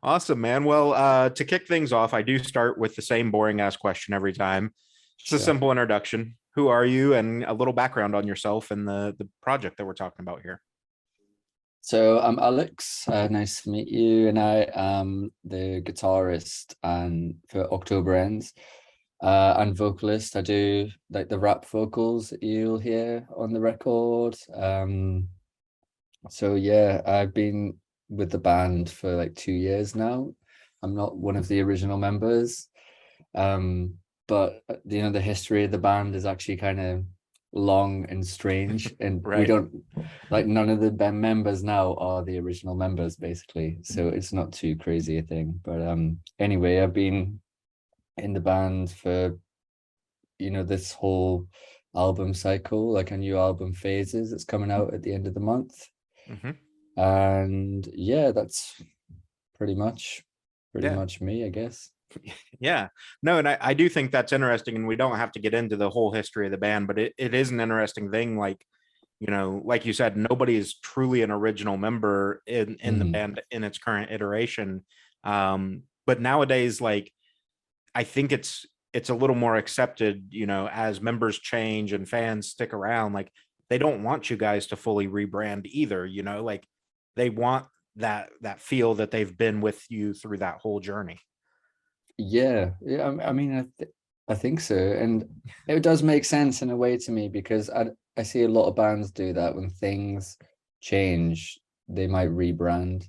Awesome, man. Well, to kick things off, I do start with the same boring ass question every time. Just a Sure. simple introduction. Who are you, and a little background on yourself and the project that we're talking about here. So I'm Alex. Nice to meet you. And I am the guitarist and for October Ends and vocalist. I do like the rap vocals that you'll hear on the record. So yeah, I've been with the band for like 2 years now. I'm not one of the original members. But the history of the band is actually kind of long and strange, and we Right. don't like none of the band members now are the original members basically, so it's not too crazy a thing. But anyway, I've been in the band for this whole album cycle, like a new album phases that's coming out at the end of the month. Hmm. And yeah, that's pretty much Yeah. me, I guess. Yeah. No, and I do think that's interesting, and we don't have to get into the whole history of the band, but it is an interesting thing. Like, like you said, nobody is truly an original member in the Mm, band in its current iteration. But nowadays, like, I think it's a little more accepted, as members change and fans stick around. Like, they don't want you guys to fully rebrand either, like they want that feel that they've been with you through that whole journey. yeah, I mean, I think so, and it does make sense in a way to me because I see a lot of bands do that when things change, they might rebrand,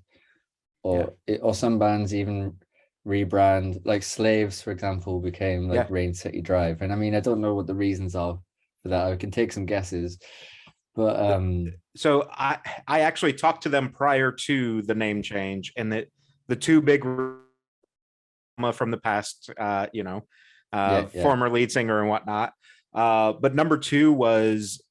Yeah. or some bands even rebrand. Like Slaves, for example, became like Yeah. Rain City Drive, and I mean, I don't know what the reasons are for that. I can take some guesses, but So I actually talked to them prior to the name change, and that the two big from the past, yeah, yeah, former lead singer and whatnot. But number two was,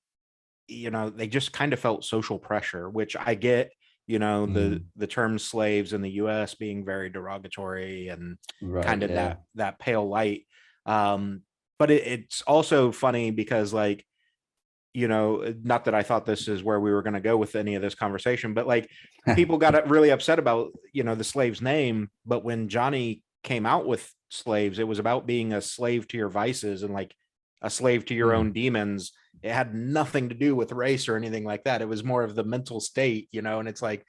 they just kind of felt social pressure, which I get. mm, The term slaves in the U.S. being very derogatory and right, kind of yeah, that pale light. Um, but it's also funny because, like, not that I thought this is where we were going to go with any of this conversation, but like, people got really upset about, the slave's name. But when Johnny came out with Slaves, it was about being a slave to your vices and like a slave to your mm. own demons. It had nothing to do with race or anything like that. It was more of the mental state, and it's like,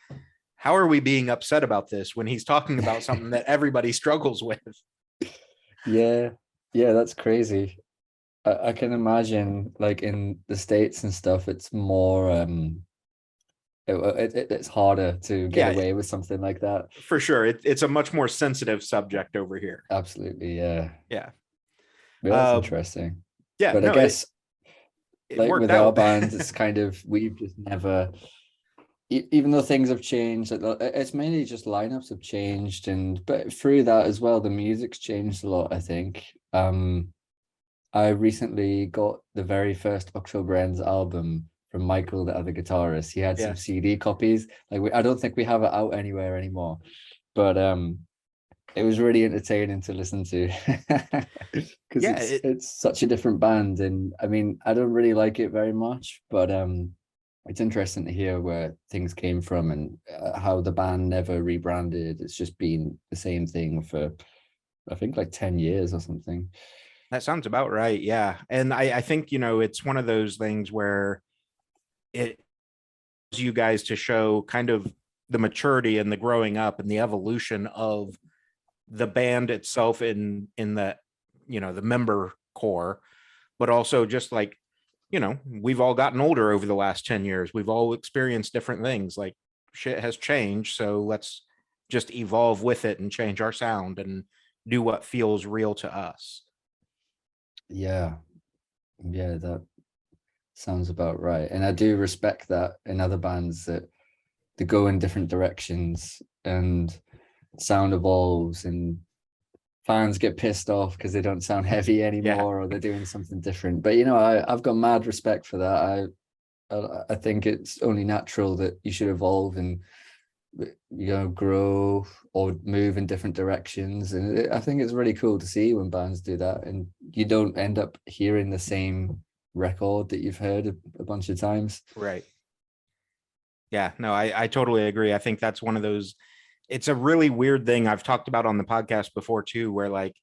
how are we being upset about this when he's talking about something that everybody struggles with? Yeah, yeah, that's crazy. I can imagine like in the States and stuff, it's more it's harder to get Yeah, away with something like that. for sure. It's a much more sensitive subject over here. Absolutely, yeah. Yeah. Yeah, that's Uh, interesting. yeah, But I no, guess it like worked with our out. band, it's kind of we've just never, even though things have changed, it's mainly just lineups have changed, and but through that as well, the music's changed a lot, I think. I recently got the very first October Ends album from Michael, the other guitarist. He had some Yeah. CD copies. Like I don't think we have it out anywhere anymore, but it was really entertaining to listen to because Yeah, it's such a different band, and I mean, I don't really like it very much, but it's interesting to hear where things came from and how the band never rebranded. It's just been the same thing for I think like 10 years or something. that sounds about right. Yeah. And I think, it's one of those things where it you guys to show kind of the maturity and the growing up and the evolution of the band itself in the, the member core, but also just like, we've all gotten older over the last 10 years. We've all experienced different things. Like, shit has changed, so let's just evolve with it and change our sound and do what feels real to us. Yeah, yeah, that sounds about right. And I do respect that in other bands that they go in different directions and sound evolves and fans get pissed off because they don't sound heavy Yeah. anymore or they're doing something different. But I've got mad respect for that. I think it's only natural that you should evolve and grow or move in different directions. And I think it's really cool to see when bands do that and you don't end up hearing the same record that you've heard a bunch of times. Right. Yeah, no, I totally agree. I think that's one of those it's a really weird thing I've talked about on the podcast before too, where like,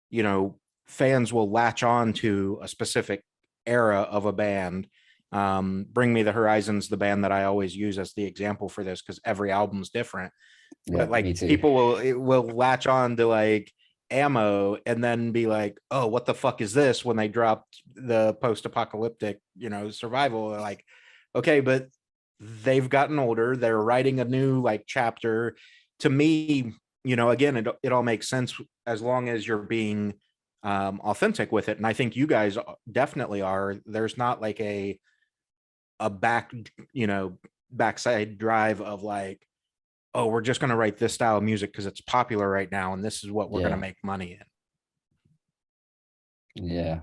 you know, fans will latch on to a specific era of a band. Bring Me the Horizon's the band that I always use as the example for this because every album's different. But Yeah, me like too. people will latch on to like Ammo and then be like, oh, what the fuck is this when they dropped the post-apocalyptic, you know, survival. Like, okay, but they've gotten older, they're writing a new like chapter. To me, you know, again, it all makes sense as long as you're being authentic with it. And I think you guys definitely are. There's not like a back, you know, backside drive of like, oh, we're just going to write this style of music because it's popular right now and this is what we're going to Yeah, make money in. yeah,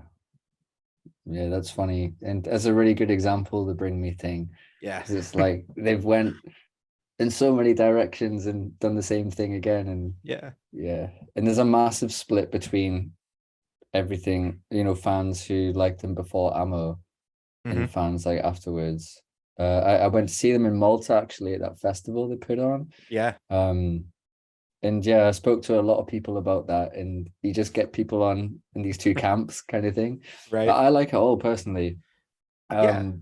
yeah. That's funny, and that's a really good example, the Bring Me thing, Yeah. because it's like they've went in so many directions and done the same thing again, and Yeah. yeah, and there's a massive split between everything, you know, fans who liked them before Ammo Hmm. and fans like afterwards. I went to see them in Malta actually at that festival they put on. Yeah. Um, and yeah, I spoke to a lot of people about that, and you just get people on in these two camps kind of thing. But Right. I like it all personally. Yeah.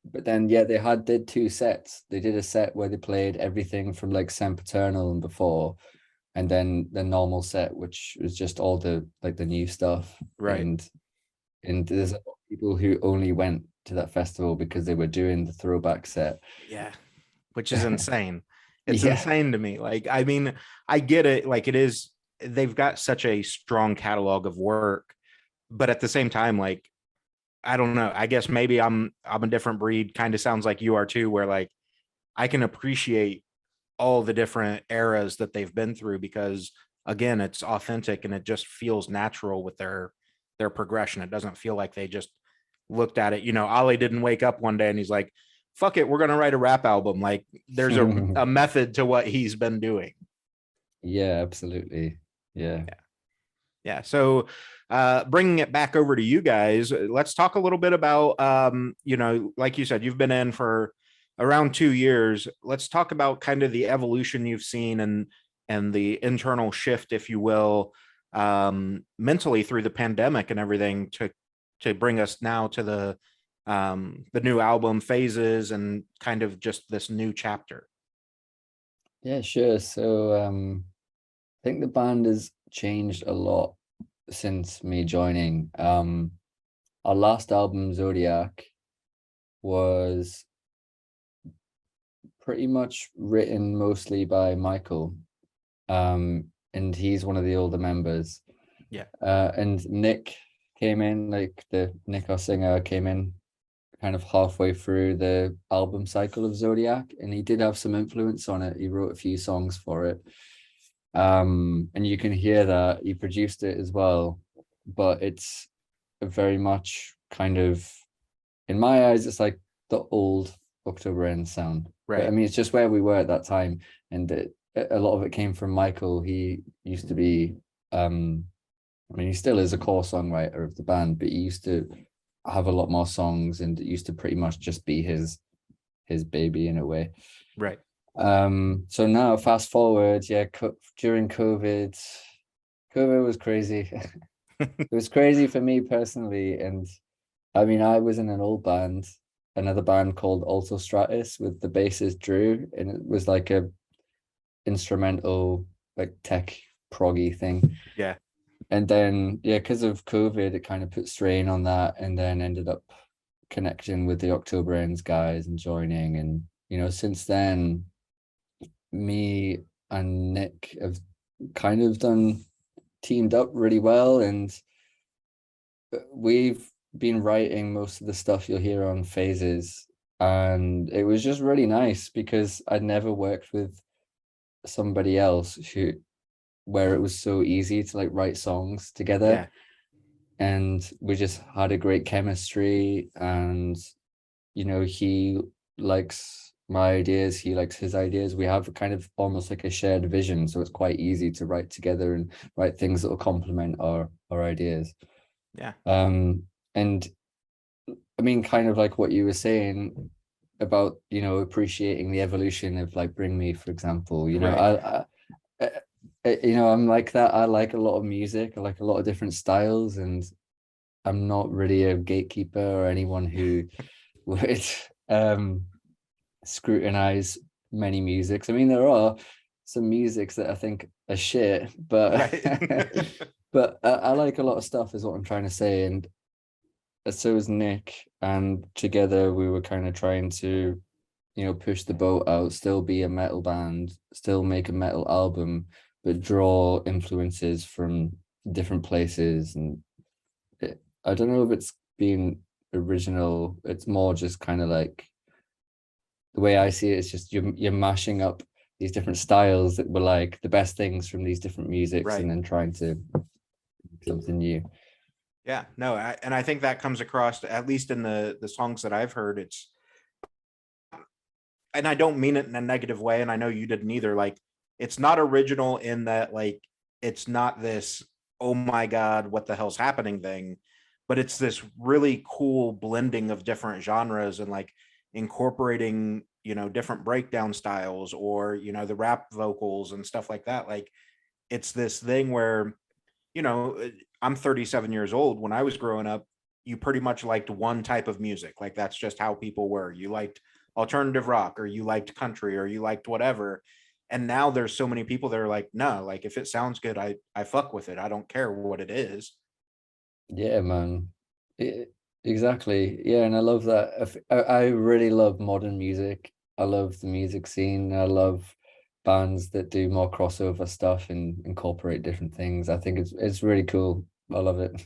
But then yeah, did two sets. They did a set where they played everything from like Sempiternal and before, and then the normal set, which was just all the like the new stuff. Right. And there's a lot of people who only went to that festival because they were doing the throwback set. Yeah. Which is insane. It's Yeah. insane to me. Like, I mean, I get it. Like, it is, they've got such a strong catalog of work, but at the same time, like, I don't know. I guess maybe I'm a different breed. Kind of sounds like you are too, where like I can appreciate all the different eras that they've been through because again, it's authentic and it just feels natural with their progression. It doesn't feel like they just looked at it. You know, Ollie didn't wake up one day and he's like, fuck it, we're gonna write a rap album. Like there's a method to what he's been doing. Yeah, absolutely. Yeah. Yeah. Yeah. So bringing it back over to you guys, let's talk a little bit about, you know, like you said, you've been in for around 2 years. Let's talk about kind of the evolution you've seen and the internal shift, if you will, mentally through the pandemic and everything to bring us now to the new album phases and kind of just this new chapter. Yeah, sure. So I think the band has changed a lot since me joining. Our last album, Zodiac, was pretty much written mostly by Michael. And he's one of the older members. Yeah. And Nick came in, like the Nick, our singer, came in kind of halfway through the album cycle of Zodiac, and he did have some influence on it. He wrote a few songs for it. And you can hear that he produced it as well, but it's very much kind of, in my eyes, it's like the old October End sound. But I Right. mean, it's just where we were at that time, and a lot of it came from Michael. He used to be, I mean, he still is a core songwriter of the band, but he used to have a lot more songs, and it used to pretty much just be his baby in a way. Right. So now fast forward, yeah, during COVID was crazy. It was crazy for me personally, and I mean, I was in an old band, another band called Alto Stratus with the bassist Drew, and it was like a instrumental, like tech proggy thing. Yeah. And then yeah, because of COVID, it kind of put strain on that, and then ended up connecting with the October Ends guys and joining. And you know, since then, me and Nick have kind of done teamed up really well, and we've been writing most of the stuff you'll hear on Phases. And it was just really nice because I'd never worked with somebody else who where it was so easy to like write songs together, Yeah. and we just had a great chemistry. And you know, he likes my ideas, he likes his ideas. We have kind of almost like a shared vision, so it's quite easy to write together and write things that will complement our ideas. Yeah. And I mean, kind of like what you were saying, about, you know, appreciating the evolution of like Bring Me, for example. You know, Right. you know, I'm like that. I like a lot of music. I like a lot of different styles, and I'm not really a gatekeeper or anyone who would scrutinize many musics. I mean, there are some musics that I think are shit, but Right. but I like a lot of stuff, is what I'm trying to say. And so is Nick, and together we were kind of trying to, you know, push the boat out, still be a metal band, still make a metal album, but draw influences from different places. And I don't know if it's being original. It's more just kind of like, the way I see it is just you're mashing up these different styles that were like the best things from these different musics, and Right. then trying to make something new. Yeah, no, and I think that comes across, at least in the songs that I've heard. It's, and I don't mean it in a negative way, and I know you didn't either. Like, it's not original in that, like, it's not this, oh my god, what the hell's happening thing, but it's this really cool blending of different genres and like incorporating, you know, different breakdown styles, or, you know, the rap vocals and stuff like that. Like, it's this thing where, you know, I'm 37 years old. When I was growing up, you pretty much liked one type of music. Like, that's just how people were. You liked alternative rock, or you liked country, or you liked whatever. And now there's so many people that are like, no, like, if it sounds good, I fuck with it. I don't care what it is. Yeah, man. Exactly. Yeah, and I love that. I really love modern music. I love the music scene. I love bands that do more crossover stuff and incorporate different things. I think it's really cool. I love it.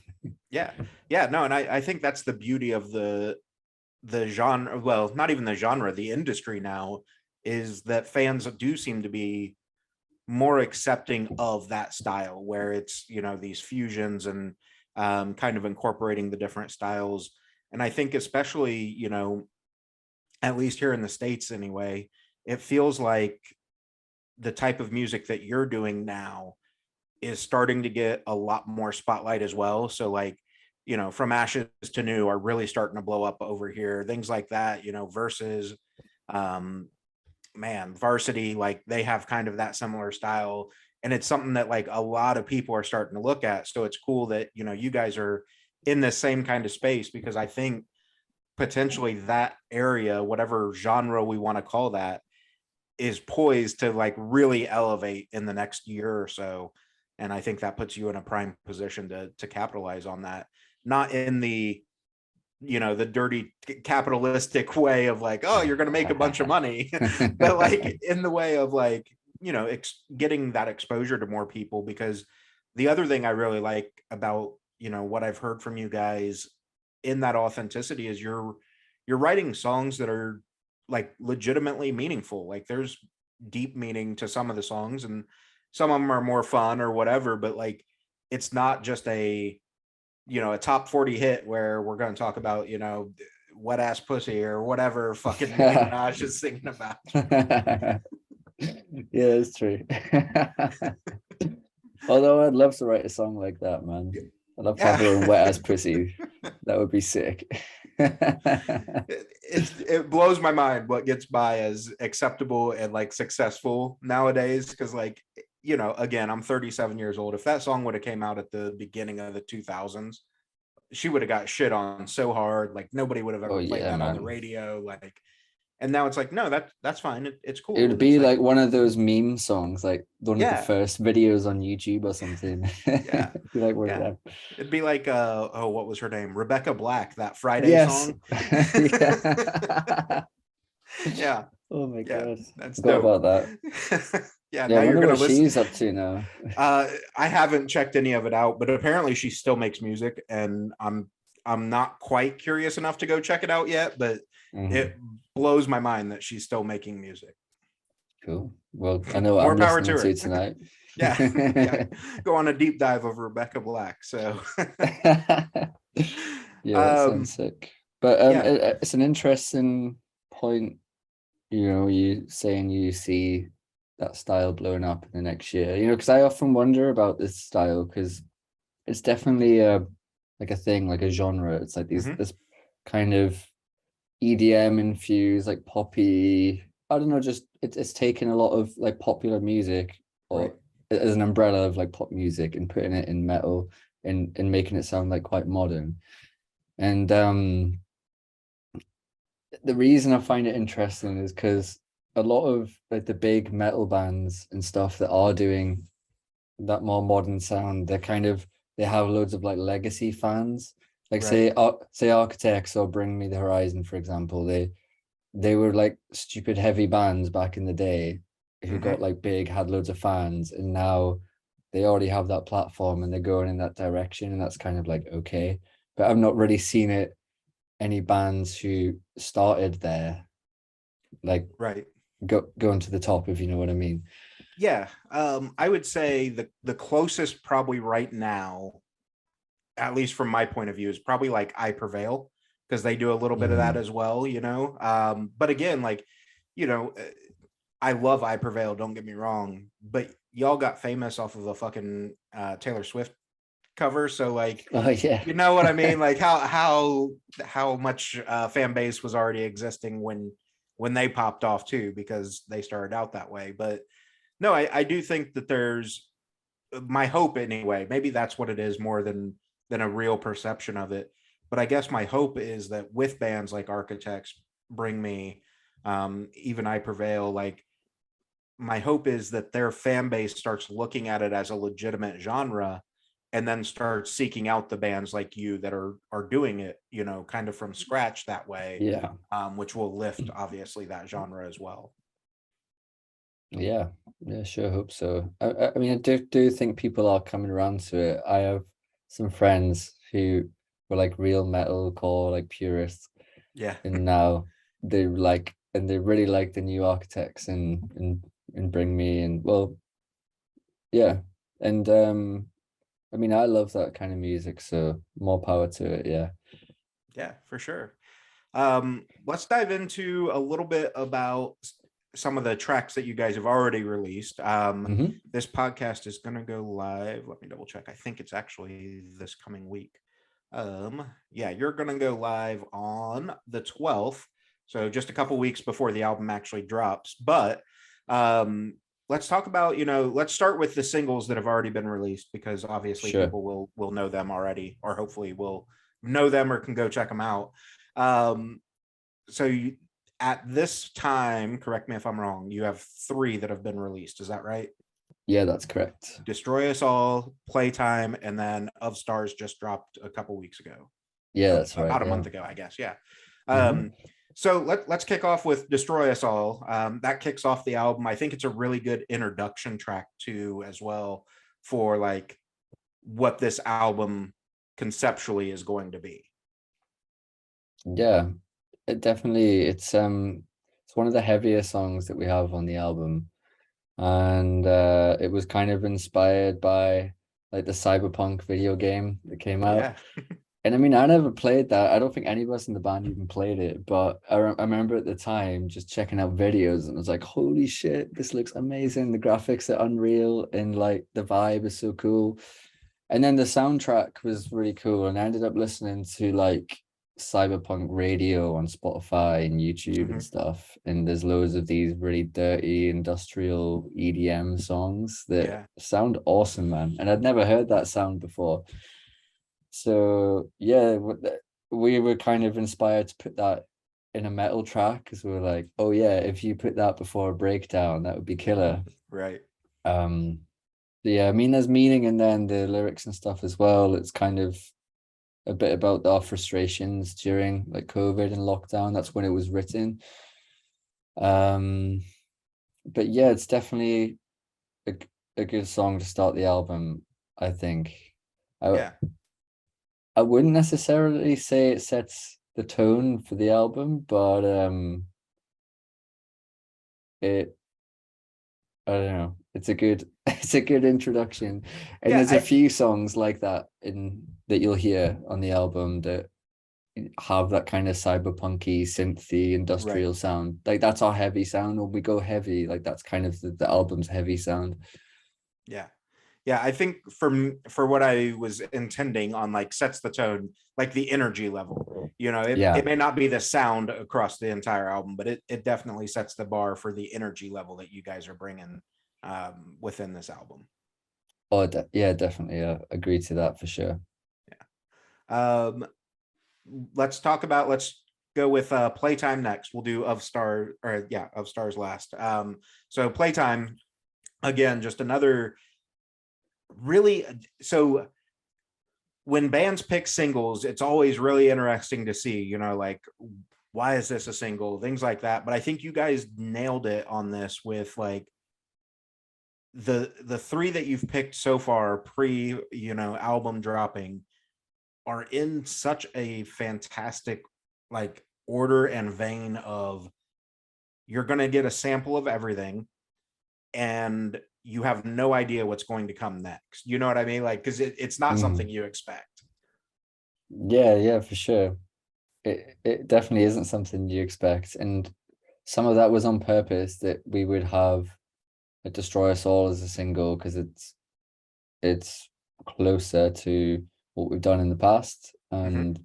Yeah. Yeah. No, and I think that's the beauty of the genre. Well, not even the genre, the industry now, is that fans do seem to be more accepting of that style, where it's, you know, these fusions and kind of incorporating the different styles. And I think, especially, you know, at least here in the States anyway, it feels like the type of music that you're doing now is starting to get a lot more spotlight as well. So, like, you know, From Ashes to New are really starting to blow up over here, things like that, you know, versus um man, Varsity, like, they have kind of that similar style, and it's something that like a lot of people are starting to look at. So it's cool that, you know, you guys are in the same kind of space, because I think potentially that area, whatever genre we want to call that, is poised to like really elevate in the next year or so. And I think that puts you in a prime position to capitalize on that, not in the, you know, the dirty capitalistic way of like, oh, you're going to make a bunch of money, but like in the way of like, you know, getting that exposure to more people. Because the other thing I really like about, you know, what I've heard from you guys in that authenticity is you're writing songs that are like legitimately meaningful. Like, there's deep meaning to some of the songs, and some of them are more fun or whatever, but like, it's not just a, you know, a top 40 hit where we're going to talk about, you know, wet ass pussy or whatever fucking Nicki Minaj is singing about. Yeah, it's true. Although I'd love to write a song like that, man. I'd love to have Yeah. her own wet ass pussy. That would be sick. It blows my mind what gets by as acceptable and like successful nowadays. Because like, you know, again, I'm 37 years old. If that song would have came out at the beginning of the 2000s, she would have got shit on so hard. Like, nobody would have Oh ever played yeah, that on the man. radio. Like, and now it's like, no, that's fine. It's It cool. would And it's be like, like one of those meme songs, like one of the yeah, first videos on YouTube or something. yeah, Be like one of yeah. them. It'd be like, oh, what was her name? Rebecca Black, that Friday Yes. song. Yeah. Yeah, Oh my yeah, God. that's Forgot dope. about that. Yeah, Yeah, I now you're wonder gonna what listen. she's up to now. I haven't checked any of it out, but apparently she still makes music, and I'm not quite curious enough to go check it out yet, but Mhm. it blows my mind that she's still making music. Cool. Well, I know what More I'm power listening to to her. tonight. Yeah, yeah. Go on a deep dive of Rebecca Black. So, Yeah, that um, sounds sick. But yeah. it's an interesting point, you know, you saying you see that style blowing up in the next year, you know, because I often wonder about this style, because it's definitely a like a thing, like a genre. It's like these Hmm. this kind of EDM infused, like poppy. I don't know, just it's taken a lot of like popular music Right. or as an umbrella of like pop music and putting it in metal and making it sound like quite modern. And the reason I find it interesting is because a lot of like the big metal bands and stuff that are doing that more modern sound, they have loads of like legacy fans. Like Right. say Architects or Bring Me the Horizon, for example. They were like stupid heavy bands back in the day who got Hmm. like big, had loads of fans, and now they already have that platform and they're going in that direction, and that's kind of like okay. But I've not really seen it any bands who started there like Right. going to the top, if you know what I mean. Yeah. I would say the closest probably right now, at least from my point of view, is probably like I Prevail, because they do a little bit of that Mhm. as well, you know. But again, like, you know, I love I Prevail, don't get me wrong, but y'all got famous off of a fucking Taylor Swift cover. So like, Oh yeah. you know what I mean? Like how much fan base was already existing when they popped off too, because they started out that way. But no, I do think that there's my hope anyway. Maybe that's what it is more than a real perception of it. But I guess my hope is that with bands like Architects, Bring Me, even I Prevail, like my hope is that their fan base starts looking at it as a legitimate genre and then start seeking out the bands like you that are doing it, you know, kind of from scratch that way, Yeah. which will lift obviously that genre as well. Yeah. Yeah, sure hope so. I mean, I do think people are coming around to it. I have some friends who were like real metalcore, like purists, Yeah. and now they really like the new Architects and Bring Me, and well, yeah. And I mean, I love that kind of music, so more power to it, yeah. Yeah, for sure. Let's dive into a little bit about some of the tracks that you guys have already released. Hmm. This podcast is going to go live. Let me double check. I think it's actually this coming week. Yeah, you're going to go live on the 12th. So just a couple weeks before the album actually drops. But let's talk about, you know, let's start with the singles that have already been released, because obviously Sure. people will know them already, or hopefully will know them or can go check them out. Um, so you, at this time, correct me if I'm wrong, you have three that have been released. Is that right? Yeah, that's correct. Destroy Us All, Playtime, and then Of Stars just dropped a couple weeks ago. Yeah, that's right. About a Yeah. month ago, I guess. Yeah. Hmm. So let's kick off with Destroy Us All. That kicks off the album. I think it's a really good introduction track too, as well, for like what this album conceptually is going to be. Yeah, it definitely it's one of the heavier songs that we have on the album. And it was kind of inspired by like the Cyberpunk video game that came out. Yeah. And I mean, I never played that. I don't think any of us in the band even played it, but I remember at the time just checking out videos and I was like, holy shit, this looks amazing. The graphics are unreal and like the vibe is so cool. And then the soundtrack was really cool. And I ended up listening to like cyberpunk radio on Spotify and YouTube and Hmm. stuff. And there's loads of these really dirty industrial EDM songs that Yeah. sound awesome, man. And I'd never heard that sound before. So yeah, we were kind of inspired to put that in a metal track because we were like, oh yeah, if you put that before a breakdown, that would be killer. Right. Um, yeah, I mean, there's meaning in then the lyrics and stuff as well. It's kind of a bit about our frustrations during like COVID and lockdown. That's when it was written. Um, but yeah, it's definitely a, a good song to start the album, I think. I Yeah. I wouldn't necessarily say it sets the tone for the album, but it I don't know. It's a good it's a good introduction. And Yeah. there's a few songs like that in that you'll hear on the album that have that kind of cyberpunky, synthy, Right. industrial sound. Like that's our heavy sound. When we go heavy, like that's kind of the album's heavy sound. Yeah. Yeah, I think for what I was intending on like sets the tone, like the energy level. It Yeah. may not be the sound across the entire album, but it definitely sets the bar for the energy level that you guys are bringing within this album. Oh, yeah, definitely. Agree to that for sure. Um, let's go with Playtime next. We'll do Of Stars last. So Playtime, again, just another really, so when bands pick singles, it's always really interesting to see, like why is this a single, things like that. But I think you guys nailed it on this with like the three that you've picked so far pre, album dropping are in such a fantastic like order and vein of you're going to get a sample of everything and you have no idea what's going to come next. You know what I mean? Like, because it's not something Mm. you expect. Yeah, yeah, for sure. It definitely isn't something you expect. And some of that was on purpose, that we would have a Destroy Us All as a single, because it's closer to what we've done in the past. Mm-hmm. And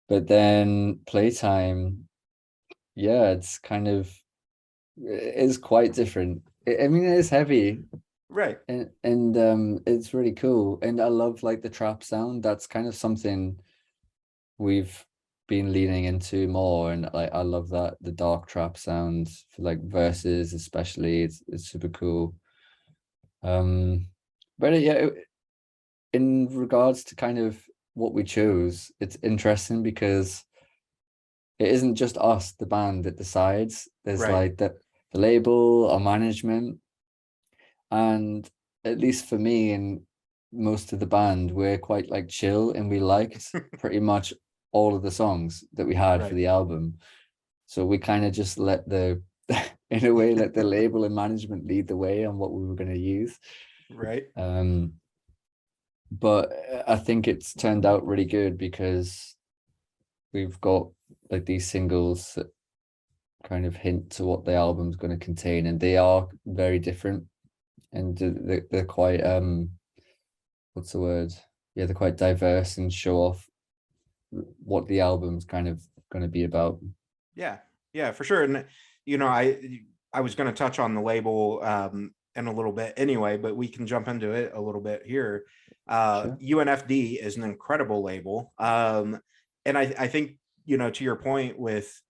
but then Playtime, yeah, it's kind of, it is quite different. I mean, it is heavy, Right. and it's really cool. And I love like the trap sound. That's kind of something we've been leaning into more, and like I love that, the dark trap sound for like verses especially. It's super cool. But yeah, in regards to kind of what we chose, it's interesting because it isn't just us, the band, that decides. There's Right. like the label, our management, and at least for me and most of the band, we're quite like chill, and we liked pretty much all of the songs that we had for Right. the album. So we kind of just let the in a way let the label and management lead the way on what we were going to use. Right. um but I think it's turned out really good, because we've got like these singles that kind of hint to what the album's going to contain, and they are very different, and they're quite what's the word, yeah, they're quite diverse and show off what the album's kind of going to be about. Yeah. Yeah, for sure. And I was going to touch on the label in a little bit anyway, but we can jump into it a little bit here. Sure. UNFD is an incredible label. And I think, to your point with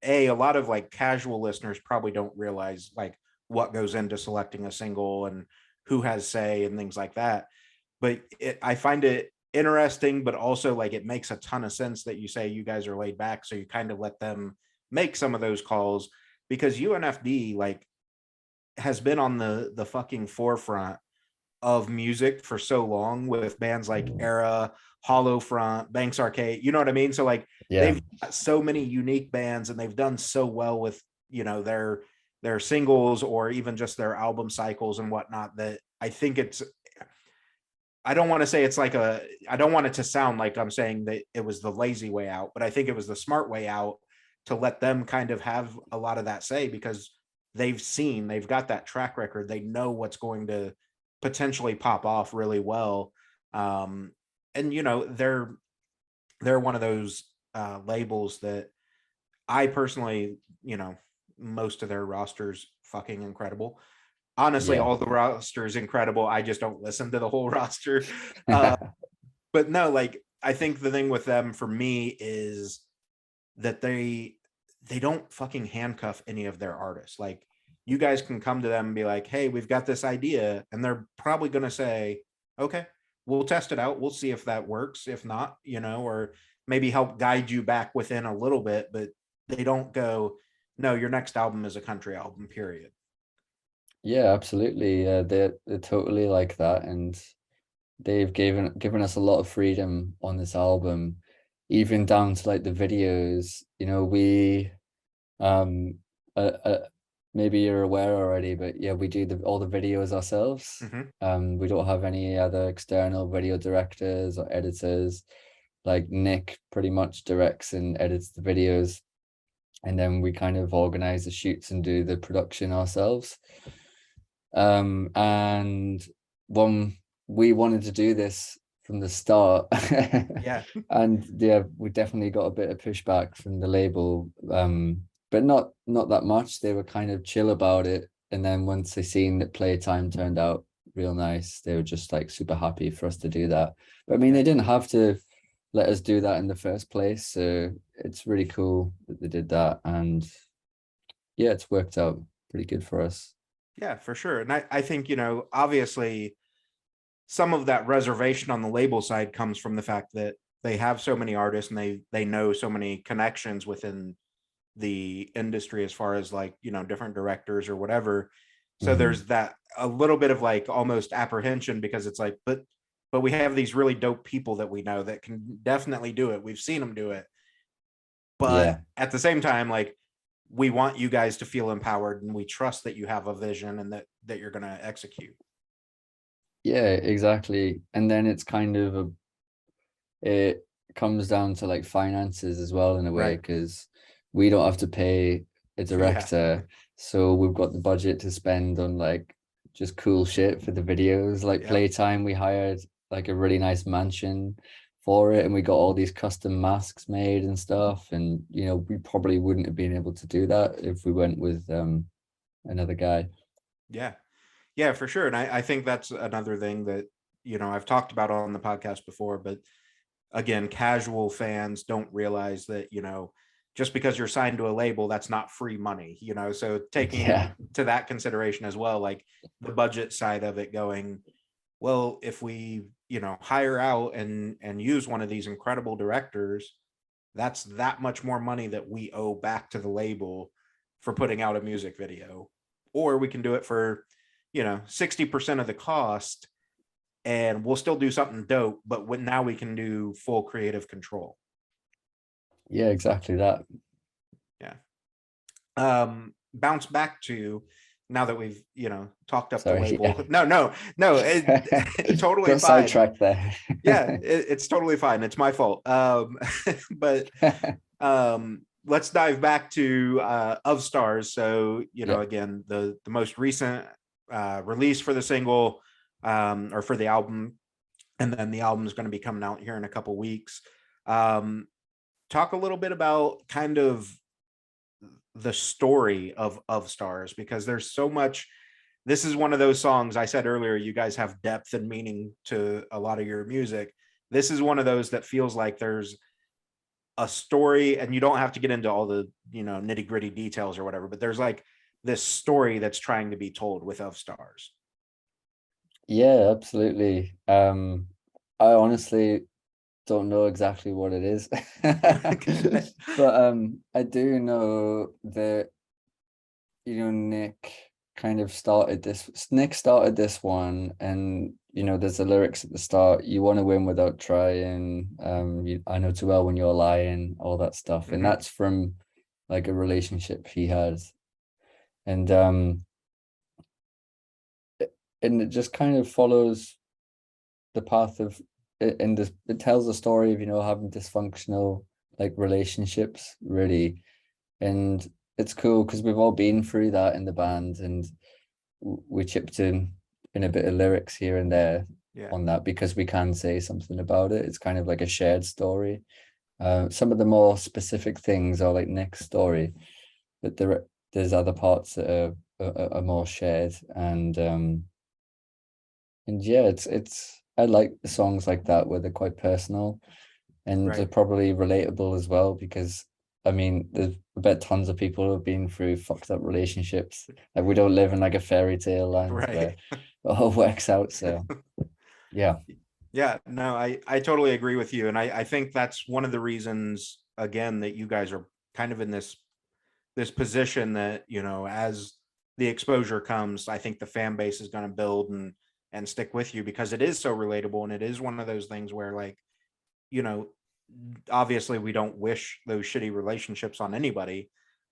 a lot of like casual listeners probably don't realize like what goes into selecting a single and who has say and things like that. But I find it interesting, but also like it makes a ton of sense that you say you guys are laid back, so you kind of let them make some of those calls, because UNFD like has been on the fucking forefront of music for so long with bands like Era, Hollow Front, Banks Arcade. You know what I mean? So like Yeah. they've got so many unique bands and they've done so well with their singles or even just their album cycles and whatnot, that I think it's, I don't want to say it's like I don't want it to sound like I'm saying that it was the lazy way out, but I think it was the smart way out to let them kind of have a lot of that say, because they've got that track record. They know what's going to potentially pop off really well. And they're one of those labels that I personally, most of their rosters fucking incredible. Honestly, Yeah. all the roster is incredible. I just don't listen to the whole roster. But no, like I think the thing with them for me is that they don't fucking handcuff any of their artists. Like you guys can come to them and be like, "Hey, we've got this idea," and they're probably going to say, "Okay, we'll test it out. We'll see if that works. If not, or maybe help guide you back within a little bit." But they don't go, "No, your next album is a country album." Period. Yeah, absolutely. They're totally like that, and they've given us a lot of freedom on this album, even down to like the videos. We um uh, uh, maybe you're aware already, but yeah, we do all the videos ourselves. Mm-hmm. We don't have any other external video directors or editors. Like Nick pretty much directs and edits the videos, and then we kind of organize the shoots and do the production ourselves. And one we wanted to do this from the start. Yeah. And yeah, we definitely got a bit of pushback from the label, but not that much. They were kind of chill about it, and then once they seen that Playtime turned out real nice, they were just like super happy for us to do that. But I mean, Yeah. they didn't have to let us do that in the first place, so it's really cool that they did that. And yeah, it's worked out pretty good for us. Yeah, for sure. And I think, obviously some of that reservation on the label side comes from the fact that they have so many artists and they know so many connections within the industry as far as like, different directors or whatever. So Mhm. there's that a little bit of like almost apprehension because it's like, but we have these really dope people that we know that can definitely do it. We've seen them do it. But Yeah. at the same time, like we want you guys to feel empowered and we trust that you have a vision and that you're going to execute. Yeah, exactly. And then it's kind of it comes down to like finances as well in a way, Right. because we don't have to pay a Yeah. director, so we've got the budget to spend on like just cool shit for the videos. Like Yep. Playtime, we hired like a really nice mansion for it, and we got all these custom masks made and stuff. And we probably wouldn't have been able to do that if we went with another guy. Yeah. Yeah, for sure. And I think that's another thing that, I've talked about on the podcast before, but again, casual fans don't realize that, just because you're signed to a label, that's not free money, so taking Yeah. to that consideration as well, like the budget side of it going, well, if we, hire out and use one of these incredible directors, that's that much more money that we owe back to the label for putting out a music video. Or we can do it for, 60% of the cost and we'll still do something dope, but now we can do full creative control. Yeah, exactly that. Yeah. Bounce back to now that we've, talked up the Sorry. label. Yeah. No, totally Got fine. sidetracked there. Yeah, it's totally fine. It's my fault. But let's dive back to Of Stars. So, Yeah. again, the most recent release for the single, or for the album, and then the album is going to be coming out here in a couple weeks. Talk a little bit about kind of the story of Stars, because there's so much. This is one of those songs I said earlier, you guys have depth and meaning to a lot of your music. This is one of those that feels like there's a story, and you don't have to get into all the, nitty gritty details or whatever, but there's like this story that's trying to be told with Of Stars. Yeah, absolutely. I honestly don't know exactly what it is. But I do know that Nick kind of started this. Nick started this one, and there's the lyrics at the start. You want to win without trying. I know too well when you're lying, all that stuff, and Mm-hmm. that's from like a relationship he has. And it just kind of follows the path of it, and it tells the story of having dysfunctional like relationships, really. And it's cool because we've all been through that in the band, and we chipped in a bit of lyrics here and there Yeah. on that because we can say something about it. It's kind of like a shared story. Some of the more specific things are like Nick's story, but there's other parts that are more shared. And yeah, it's I like the songs like that where they're quite personal, and they're Right. probably relatable as well, because I mean, I bet tons of people have been through fucked up relationships. Like, we don't live in like a fairy tale land where Right. it all works out. So yeah. Yeah, no, I totally agree with you. And I think that's one of the reasons, again, that you guys are kind of in this position that, as the exposure comes, I think the fan base is going to build and stick with you because it is so relatable. And it is one of those things where, like, you know, obviously we don't wish those shitty relationships on anybody,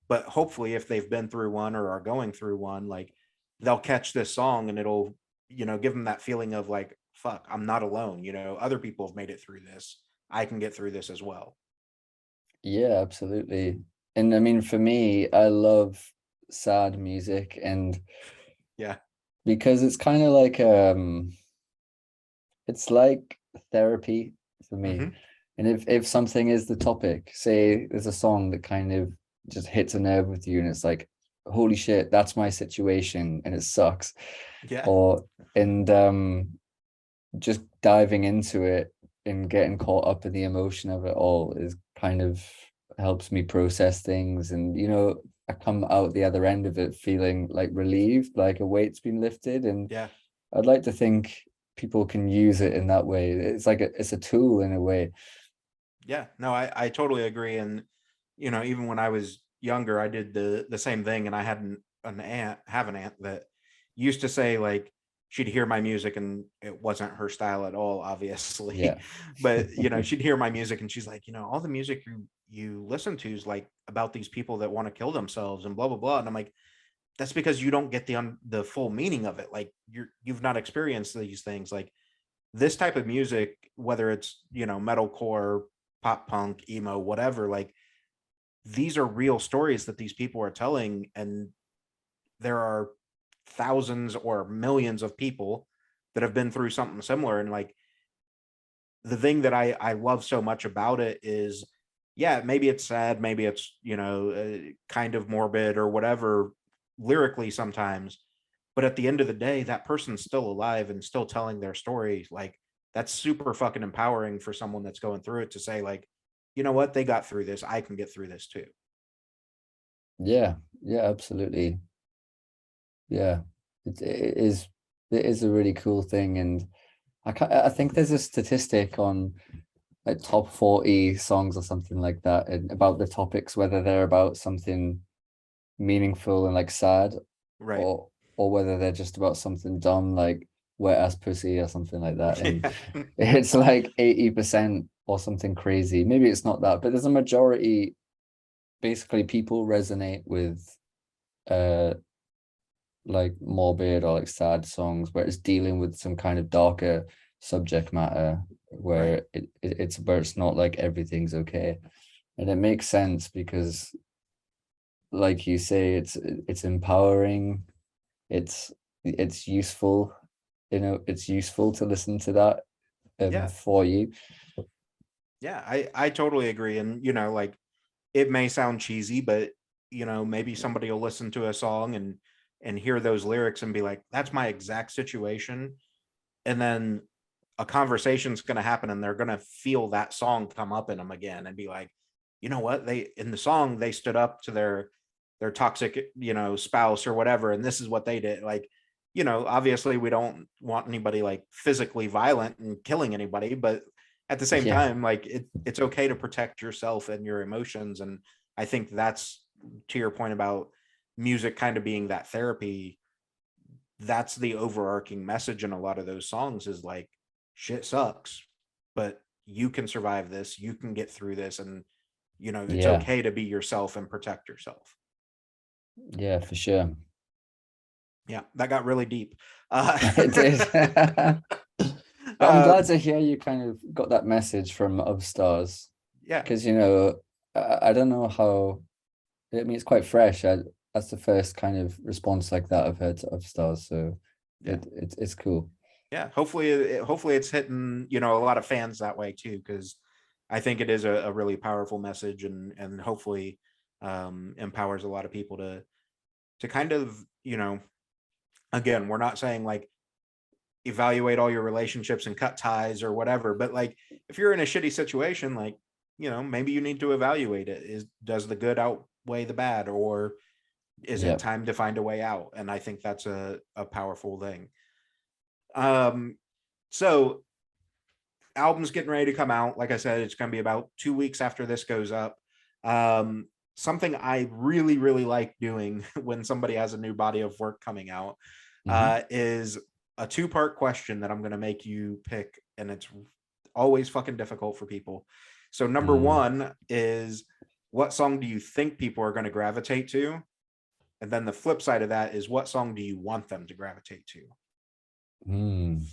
but hopefully if they've been through one or are going through one, like they'll catch this song and it'll, give them that feeling of like, fuck, I'm not alone. Other people have made it through this. I can get through this as well. Yeah, absolutely. And I mean, for me, I love sad music, and Yeah. because it's kind of like it's like therapy for me. Hmm. And if something is the topic, say there's a song that kind of just hits a nerve with you, and it's like, holy shit, that's my situation, and it sucks. Yeah. Or and just diving into it and getting caught up in the emotion of it all is kind of helps me process things. And I come out the other end of it feeling like relieved, like a weight's been lifted. And Yeah. I'd like to think people can use it in that way. It's like it's a tool in a way. Yeah. No, I totally agree. And, even when I was younger, I did the same thing. And I had an aunt that used to say, like, she'd hear my music and it wasn't her style at all, obviously. Yeah. But, she'd hear my music and she's like, all the music you listen to is like about these people that want to kill themselves and blah, blah, blah. And I'm like, that's because you don't get the full meaning of it. Like, you've not experienced these things. Like, this type of music, whether it's, metalcore, pop punk, emo, whatever, like, these are real stories that these people are telling. And there are thousands or millions of people that have been through something similar. And, like, the thing that I love so much about it is, yeah, maybe it's sad, maybe it's, kind of morbid or whatever lyrically sometimes, but at the end of the day, that person's still alive and still telling their story. Like, that's super fucking empowering for someone that's going through it to say, like, you know what, they got through this, I can get through this too. Yeah. Yeah, absolutely. Yeah. It is a really cool thing. And I think there's a statistic on like top 40 songs or something like that, and about the topics, whether they're about something meaningful and like sad, Right. or whether they're just about something dumb like wet ass pussy or something like that. And Yeah. it's like 80% or something crazy. Maybe it's not that, but there's a majority. Basically, people resonate with uh like morbid or like sad songs where it's dealing with some kind of darker subject matter, Right. where it's where it's not like everything's okay. And it makes sense because, like you say, it's empowering, it's useful, it's useful to listen to that Yeah. for you. Yeah. I totally agree. And, like, it may sound cheesy, but, maybe somebody will listen to a song and hear those lyrics and be like, that's my exact situation. And then a conversation's going to happen and they're going to feel that song come up in them again and be like, you know what, they in the song they stood up to their toxic, spouse or whatever, and this is what they did. Like, obviously we don't want anybody like physically violent and killing anybody, but at the same Yeah. time, like, it's okay to protect yourself and your emotions. And I think that's, to your point about music kind of being that therapy, that's the overarching message in a lot of those songs is like, shit sucks, but you can survive this, you can get through this, and, it's Yeah. okay to be yourself and protect yourself. Yeah, for sure. Yeah, that got really deep. It did. But I'm uh glad to hear you kind of got that message from Upstars, yeah. because I don't know how. I mean, it's quite fresh. That's the first kind of response like that I've heard to Upstars, so Yeah. it's cool. Yeah, hopefully it's hitting, a lot of fans that way too, because I think it is a really powerful message, and hopefully empowers a lot of people to kind of, again, we're not saying like evaluate all your relationships and cut ties or whatever, but like, if you're in a shitty situation, like, maybe you need to evaluate it. Does the good outweigh the bad, or is it Yeah. time to find a way out? And I think that's a powerful thing. um so album's getting ready to come out. Like I said, it's going to be about 2 weeks after this goes up. Something I really, really like doing when somebody has a new body of work coming out Hmm. is a two-part question that I'm going to make you pick. And it's always fucking difficult for people. So, number Mm. one is, what song do you think people are going to gravitate to? And then the flip side of that is, what song do you want them to gravitate to? Mm.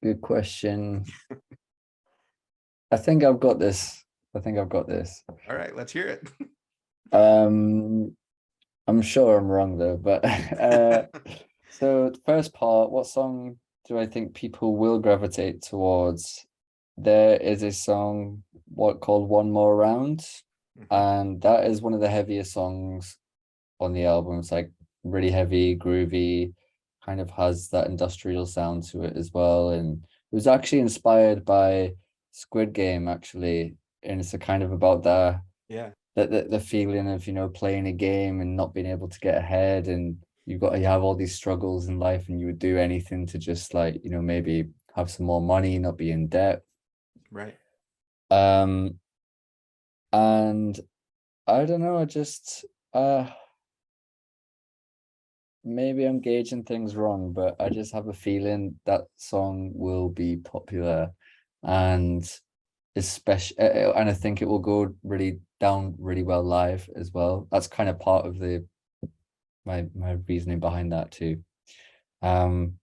Good question. I think I've got this. I think I've got this. All right, let's hear it. Um, I'm sure I'm wrong though, but so the first part, what song do I think people will gravitate towards? There is a song what called One More Round, Mhm. and that is one of the heaviest songs on the album. It's like really heavy, groovy, kind of has that industrial sound to it as well. And it was actually inspired by Squid Game, actually. And it's a kind of about Yeah, the feeling of, playing a game and not being able to get ahead, and you have all these struggles in life, and you would do anything to just like, maybe have some more money, not be in debt. right. Um, and I don't know, I just maybe I'm gauging things wrong, but I just have a feeling that song will be popular, and especially, and I think it will go really down really well live as well. That's kind of part of the my reasoning behind that too. Um,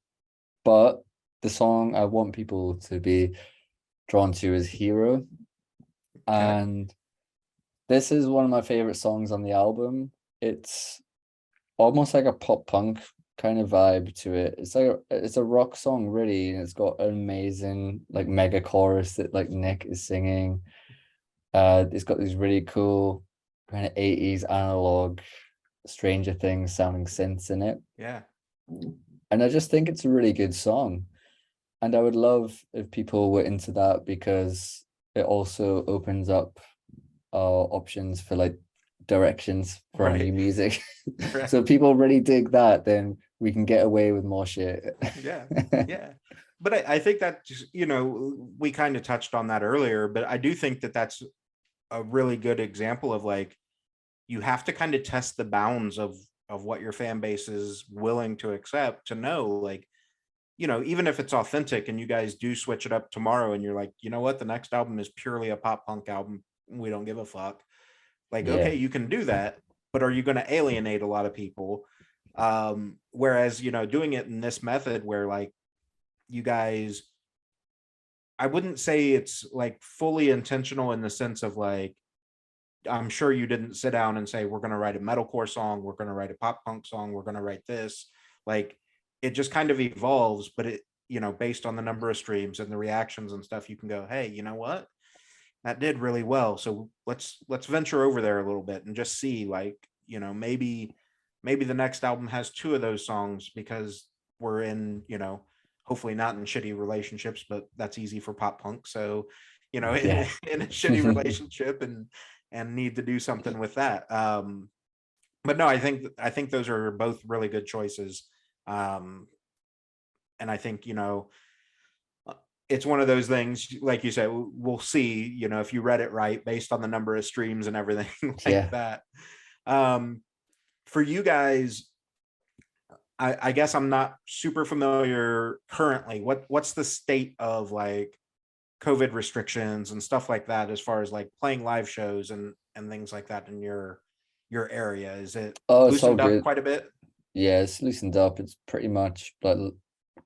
but the song I want people to be drawn to is Hero, Okay. and this is one of my favorite songs on the album. It's almost like a pop punk kind of vibe to it. It's a rock song really, and it's got an amazing like mega chorus that like Nick is singing. It's got these really cool kind of 80s analog Stranger Things sounding synths in it. Yeah. And I just think it's a really good song. And I would love if people were into that, because it also opens up options for like directions for our Right. new music. Right. So if people really dig that, then we can get away with more shit. Yeah. Yeah. But I think that just, we kind of touched on that earlier, but I do think that that's a really good example of like, you have to kind of test the bounds of what your fan base is willing to accept, to know like, even if it's authentic and you guys do switch it up tomorrow and you're like, you know what, the next album is purely a pop punk album, we don't give a fuck. Like, Yeah, okay, you can do that, but are you going to alienate a lot of people? Whereas, doing it in this method where like you guys, I wouldn't say it's like fully intentional in the sense of like, I'm sure you didn't sit down and say, we're going to write a metalcore song, we're going to write a pop punk song, we're going to write this. Like, it just kind of evolves, but it, based on the number of streams and the reactions and stuff, you can go, hey, you know what? That did really well. So let's venture over there a little bit and just see, like, maybe the next album has two of those songs because we're in, hopefully not in shitty relationships, but that's easy for pop punk. So, in, yeah. in a shitty relationship and need to do something with that. But no, I think those are both really good choices. Um, and I think, it's one of those things, like you said, we'll see, if you read it right based on the number of streams and everything like Yeah. that. Um, for you guys, I guess I'm not super familiar currently. What's the state of like COVID restrictions and stuff like that as far as like playing live shows and things like that in your area? Is it Oh, it's all loosened up good. quite a bit? Yeah, it's loosened up. It's pretty much like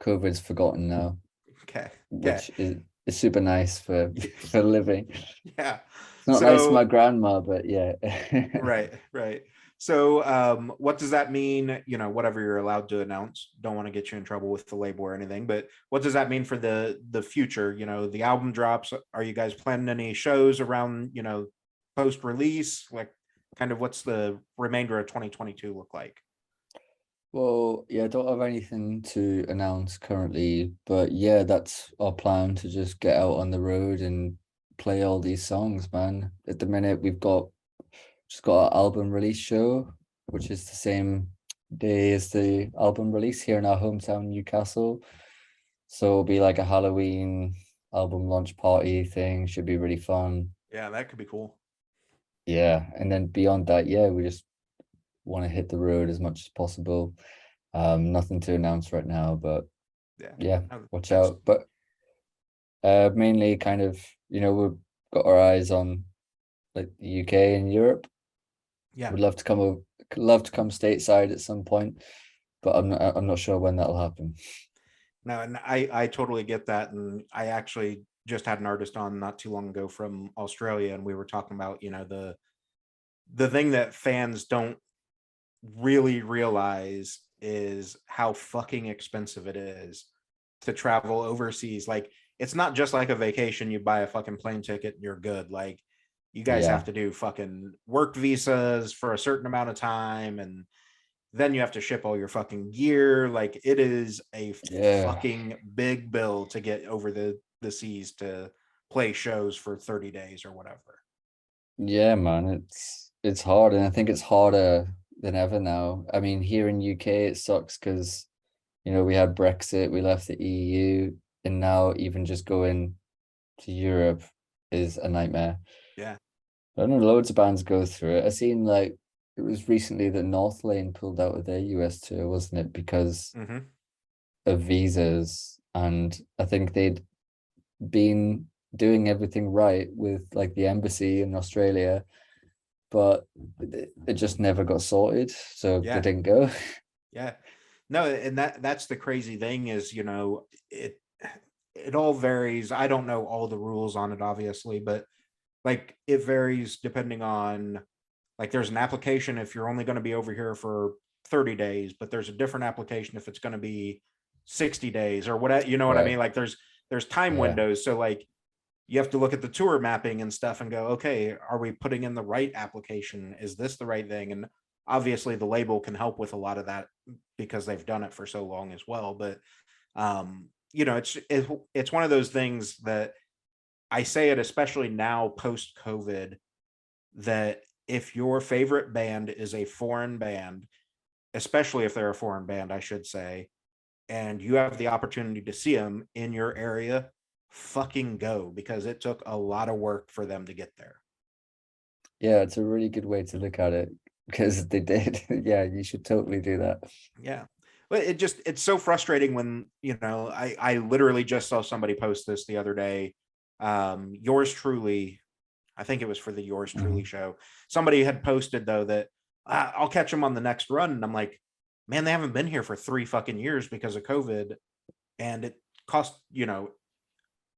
COVID's forgotten now, Okay. Okay. which is super nice for for living. It's Yeah. not nice for my So grandma, but yeah. right, right. So what does that mean? Whatever you're allowed to announce. Don't want to get you in trouble with the label or anything, but what does that mean for the future? The album drops. Are you guys planning any shows around, post release? Like, kind of what's the remainder of 2022 look like? Well, yeah, I don't have anything to announce currently, but yeah, that's our plan, to just get out on the road and play all these songs, man. At the minute, we've just got our album release show, which is the same day as the album release here in our hometown, Newcastle. So it'll be like a Halloween album launch party thing. Should be really fun. Yeah, that could be cool. Yeah, and then beyond that, yeah, we just want to hit the road as much as possible. Nothing to announce right now, but Yeah. yeah, Oh, watch that's out. But mainly kind of, we've got our eyes on like the UK and Europe. yeah. Would love to love to come stateside at some point, but I'm not sure when that'll happen. No, and I totally get that. And I actually just had an artist on not too long ago from Australia, and we were talking about, the thing that fans don't really realize is how fucking expensive it is to travel overseas. Like, it's not just like a vacation. You buy a fucking plane ticket and you're good. Like, you guys have Yeah, to do fucking work visas for a certain amount of time, and then you have to ship all your fucking gear. Like, it is a yeah, fucking big bill to get over the seas to play shows for 30 days or whatever. yeah, man. It's hard, and I think it's harder than ever now. I mean, here in UK, it sucks because we had Brexit, we left the EU, and now even just going to Europe is a nightmare. Yeah. I don't know, loads of bands go through it. I seen like it was recently that North Lane pulled out of their US tour, wasn't it? Because Mm-hmm. of visas. And I think they'd been doing everything right with like the embassy in Australia, but it just never got sorted. So they Yeah. didn't go. Yeah. No, and that's the crazy thing is, it all varies. I don't know all the rules on it, obviously, but like it varies depending on, like, there's an application if you're only going to be over here for 30 days, but there's a different application if it's going to be 60 days or whatever, you know what I Right. mean? Like, there's time Yeah. windows. So like you have to look at the tour mapping and stuff and go, okay, are we putting in the right application? Is this the right thing? And obviously the label can help with a lot of that because they've done it for so long as well. But it's one of those things that I say it, especially now post COVID, that if your favorite band is a foreign band, especially if they're a foreign band, I should say, and you have the opportunity to see them in your area, fucking go, because it took a lot of work for them to get there. Yeah, it's a really good way to look at it because they did. Yeah, you should totally do that. Yeah. But it's so frustrating when, I literally just saw somebody post this the other day. Yours truly, I think it was for the Yours Truly Mhm. show. Somebody had posted though that, I'll catch them on the next run. And I'm like, man, they haven't been here for 3 fucking years because of COVID. And it cost,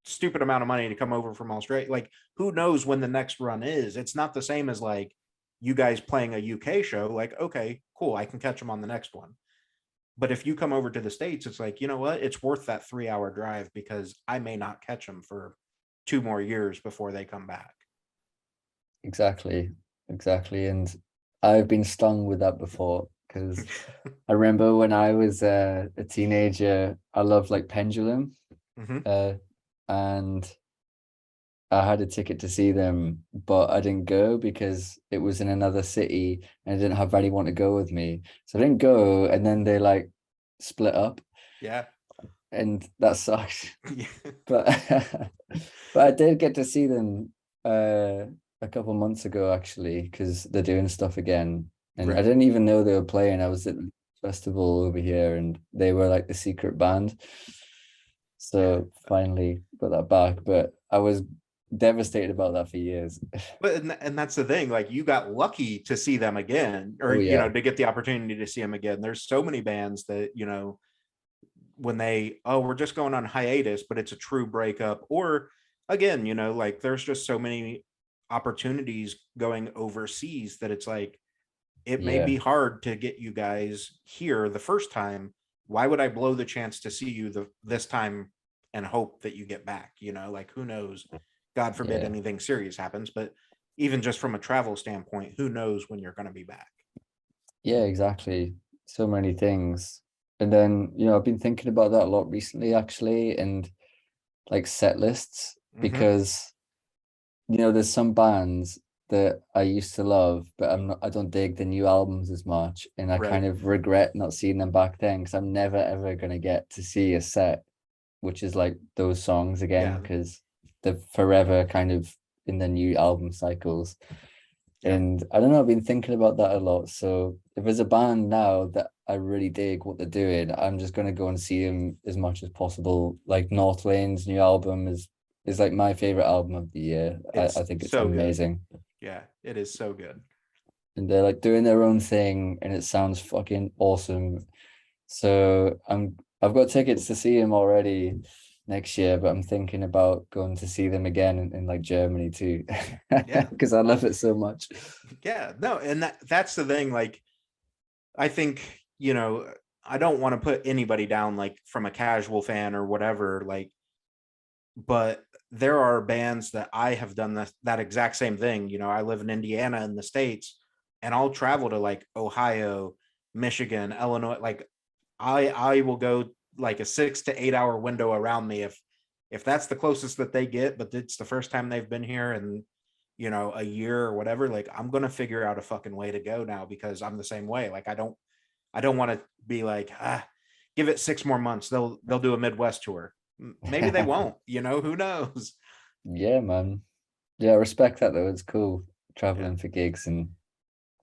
stupid amount of money to come over from Australia. Like, who knows when the next run is? It's not the same as like you guys playing a UK show. Like, okay, cool, I can catch them on the next one. But if you come over to the States, it's like, you know what? It's worth that 3 hour drive because I may not catch them for 2 more years before they come back. Exactly. Exactly. And I've been stung with that before because I remember when I was a teenager, I loved like Pendulum, Mm-hmm. uh, and I had a ticket to see them, but I didn't go because it was in another city and I didn't have anyone to go with me. So I didn't go, and then they like split up, Yeah. and that sucked. But but I did get to see them a couple months ago actually because they're doing stuff again, and I Right. didn't even know they were playing. I was at the festival over here, and they were like the secret band. Yeah. So finally got that back, but I was devastated about that for years. But and that's the thing. Like, you got lucky to see them again, or Oh yeah, to get the opportunity to see them again. There's so many bands that when they, oh, we're just going on hiatus, but it's a true breakup, or again, like, there's just so many opportunities going overseas that it's like, it may yeah, be hard to get you guys here the first time. Why would I blow the chance to see you this time and hope that you get back? Like, who knows? God forbid yeah, anything serious happens, but even just from a travel standpoint, who knows when you're going to be back? yeah, exactly. So many things. And then, I've been thinking about that a lot recently actually, and like set lists Mm-hmm. because there's some bands that I used to love, but I don't dig the new albums as much. And I kind Right. of regret not seeing them back then because I'm never ever gonna get to see a set, which is like those songs again, Yeah. because they're forever kind of in the new album cycles. Yeah. And I don't know, I've been thinking about that a lot. So if there's a band now that I really dig what they're doing, I'm just gonna go and see them as much as possible. Like North Lane's new album is like my favorite album of the year. I It's think it's so good. amazing. Yeah, it is so good. And they're like doing their own thing and it sounds fucking awesome. So I've got tickets to see him already next year, but I'm thinking about going to see them again in like Germany too. Yeah. Because I love it so much. Yeah. No, and that's the thing. Like, I think, you know, I don't want to put anybody down like from a casual fan or whatever, like, but there are bands that I have done that exact same thing. You know, I live in Indiana in the States, and I'll travel to like Ohio, Michigan, Illinois. Like I will go like a 6 to 8 hour window around me if that's the closest that they get, but it's the first time they've been here in, you know, a year or whatever. Like I'm gonna figure out a fucking way to go now because I'm the same way. Like I don't want to be like, give it 6 more months. They'll do a Midwest tour. Maybe they won't, you know, who knows? Yeah, man. Yeah, I respect that though. It's cool Yeah. traveling for gigs, and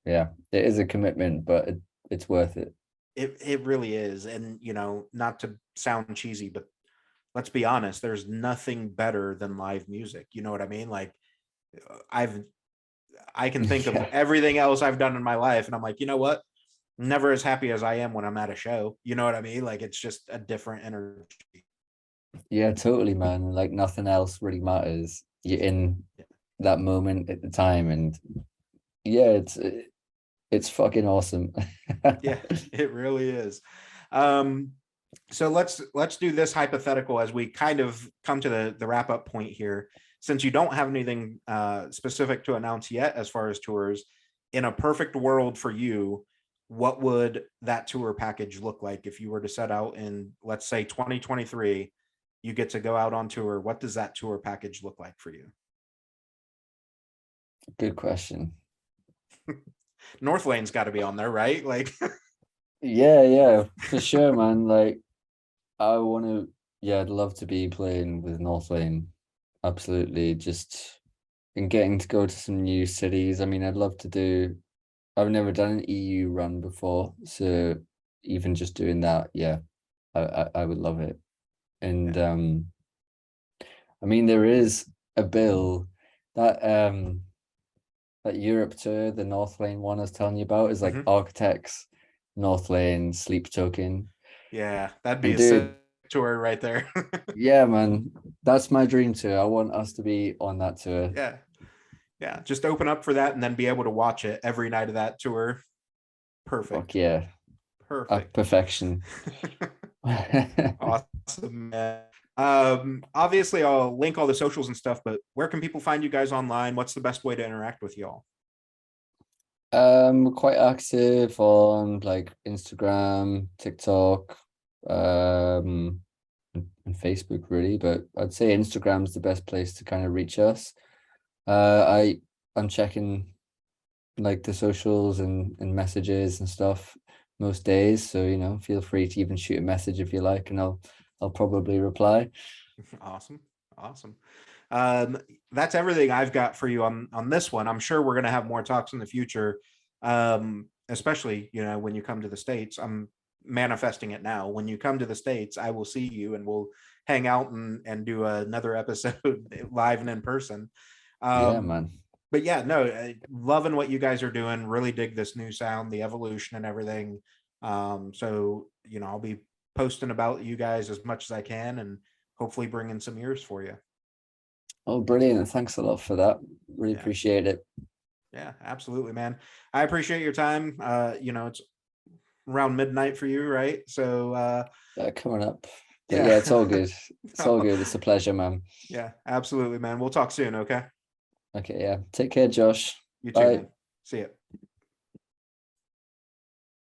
yeah, it is a commitment, but it's worth it. It really is. And you know, not to sound cheesy, but let's be honest, there's nothing better than live music. You know what I mean? Like I've I can think of Yeah. everything else I've done in my life, and I'm like, you know what? Never as happy as I am when I'm at a show. You know what I mean? Like it's just a different energy. Yeah, totally, man. Like nothing else really matters. You're in that moment at the time, and yeah, it's fucking awesome. Yeah, it really is. Um, so let's do this hypothetical as we kind of come to the wrap up point here. Since you don't have anything specific to announce yet as far as tours, in a perfect world for you, what would that tour package look like if you were to set out in, let's say, 2023? You get to go out on tour. What does that tour package look like for you? Good question. North Lane's got to be on there, right? Like, Yeah, yeah, for sure, man. Like I want to, yeah, I'd love to be playing with North Lane. Absolutely. Just and getting to go to some new cities. I mean, I'd love to do, I've never done an EU run before. So even just doing that, yeah, I would love it. And yeah. I mean, there is a bill that that Europe tour, the North Lane one I was telling you about, is like Mhm. Architects, North Lane, Sleep Token. Yeah, that'd be And a sick dude, tour right there. yeah, man, that's my dream tour. I want us to be on that tour. Yeah. Yeah. Just open up for that and then be able to watch it every night of that tour. Fuck Perfect. yeah, Perfect. perfection. Awesome, man. Obviously I'll link all the socials and stuff, but where can people find you guys online? What's the best way to interact with y'all? Quite active on like Instagram, TikTok, and Facebook really, but I'd say Instagram's the best place to kind of reach us. I'm checking like the socials and messages and stuff most days, so you know, feel free to even shoot a message if you like, and I'll probably reply. Awesome. Awesome. Um, that's everything I've got for you on this one. I'm sure we're gonna have more talks in the future. Especially, you know, when you come to the States. I'm manifesting it now. When you come to the States, I will see you and we'll hang out and do another episode live and in person. Yeah, Um, man. but yeah, no, loving what you guys are doing. Really dig this new sound, the evolution and everything. So you know, I'll be posting about you guys as much as I can, and hopefully bringing some ears for you. Oh, brilliant. Thanks a lot for that. Really Yeah, appreciate it. yeah, absolutely, man. I appreciate your time. You know, it's around midnight for you, right? So Coming up. But yeah. yeah, it's all good. It's all good. It's a pleasure, man. Yeah, absolutely, man. We'll talk soon, okay? Okay, yeah. Take care, Josh. You too, Bye. man. See ya.